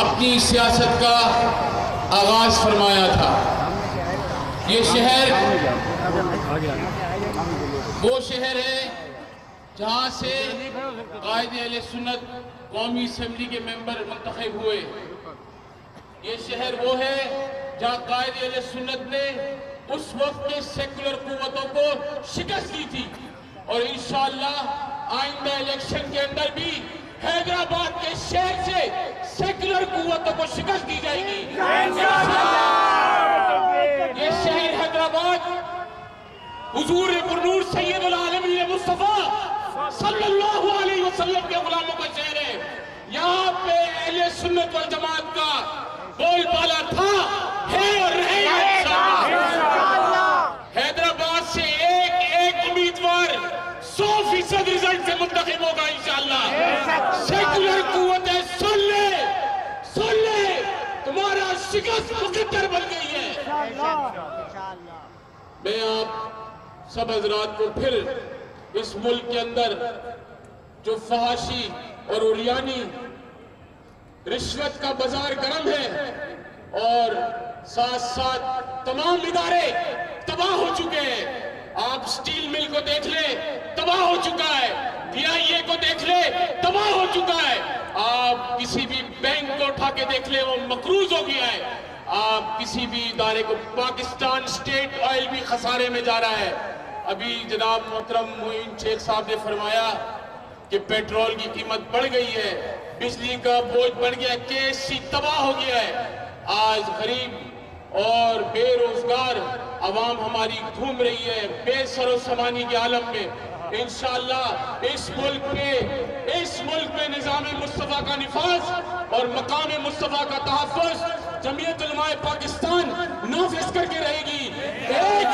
اپنی سیاست کا آغاز فرمایا تھا۔ یہ شہر وہ شہر ہے جہاں سے قائد اہل سنت قومی اسمبلی کے ممبر منتخب ہوئے۔ یہ شہر وہ ہے جہاں قائد اہل سنت نے اس وقت کے سیکولر قوتوں کو شکست دی تھی، اور انشاءاللہ آئندہ الیکشن کے اندر بھی حیدرآباد کے شہر سے سیکولر قوتوں کو شکست دی جائے گی۔ یہ شہر حیدرآباد حضور پرنور سید العالمین مصطفیٰ صلی اللہ علیہ وسلم کے غلاموں کا شہر ہے۔ یہاں پہ اہل سنت والجماعت کا بول بالا تھا، ہے اور رہے گا انشاءاللہ۔ حیدرآباد سے ایک امیدوار 100% رزلٹ سے منتخب ہوگا انشاءاللہ۔ سیکولر قوتیں سن لے تمہارا شکست مقدر بن گئی ہے۔ میں آپ سب حضرات کو پھر اس ملک کے اندر جو فحاشی اور اوریانی رشوت کا بازار گرم ہے، اور ساتھ ساتھ تمام ادارے تباہ ہو چکے ہیں۔ آپ سٹیل مل کو دیکھ لیں، تباہ ہو چکا ہے۔ PIA کو دیکھ لیں، تباہ ہو چکا ہے۔ آپ کسی بھی بینک کو اٹھا کے دیکھ لیں، وہ مقروض ہو گیا ہے۔ آپ کسی بھی ادارے کو، پاکستان سٹیٹ آئل بھی خسارے میں جا رہا ہے۔ ابھی جناب محترم معین شیخ صاحب نے فرمایا کہ پیٹرول کی قیمت بڑھ گئی ہے، بجلی کا بوجھ بڑھ گیا ہے، KSC تباہ ہو گیا ہے۔ آج غریب اور بے روزگار عوام ہماری گھوم رہی ہے بے سر و سامانی کے عالم میں۔ انشاءاللہ اس ملک میں نظام مصطفیٰ کا نفاذ اور مقام مصطفیٰ کا تحفظ جمعیت علماء پاکستان نافذ کر کے رہے گی۔ ایک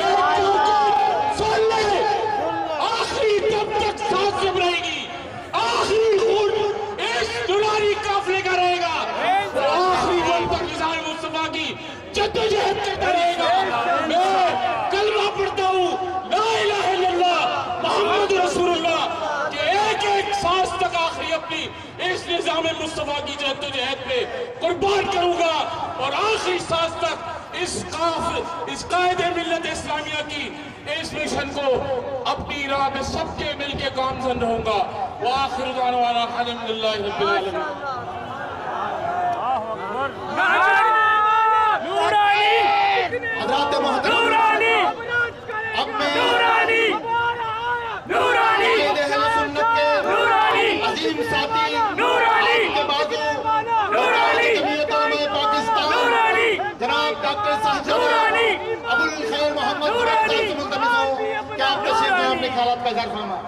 سن لے، آخری دم تک ساتھ جب رہے گی، آخری خون اس دلاری قافلے کا رہے گا، آخری دم تک نظام مصطفیٰ کی جدوجہد کرتا رہے گا۔ میں کلمہ پڑھتا ہوں، لا الہ الا اللہ محمد رسول اللہ، کہ ایک سانس تک آخری اپنی اس نظام مصطفیٰ کی جدوجہد پہ قربان کروں گا، اور آخری سانس تک اس قائد ملت اسلامیہ کی اس مشن کو اپنی راہ میں سب کے مل کے گامزن رہوں گا۔ وآخر دعوانا الحمدللہ رب العالمین۔ حضرات محترم، اب میں قائد اہل سنت کے عظیم ساتھی، آپ کے بازو، جمعیت علماء پاکستان جناب ڈاکٹر صاحب ابوالخیر محمد صاحب سے ملتمس ہوں کہ آپ تشریف لائیں، اپنے خیالات کا اظہار فرمائیں۔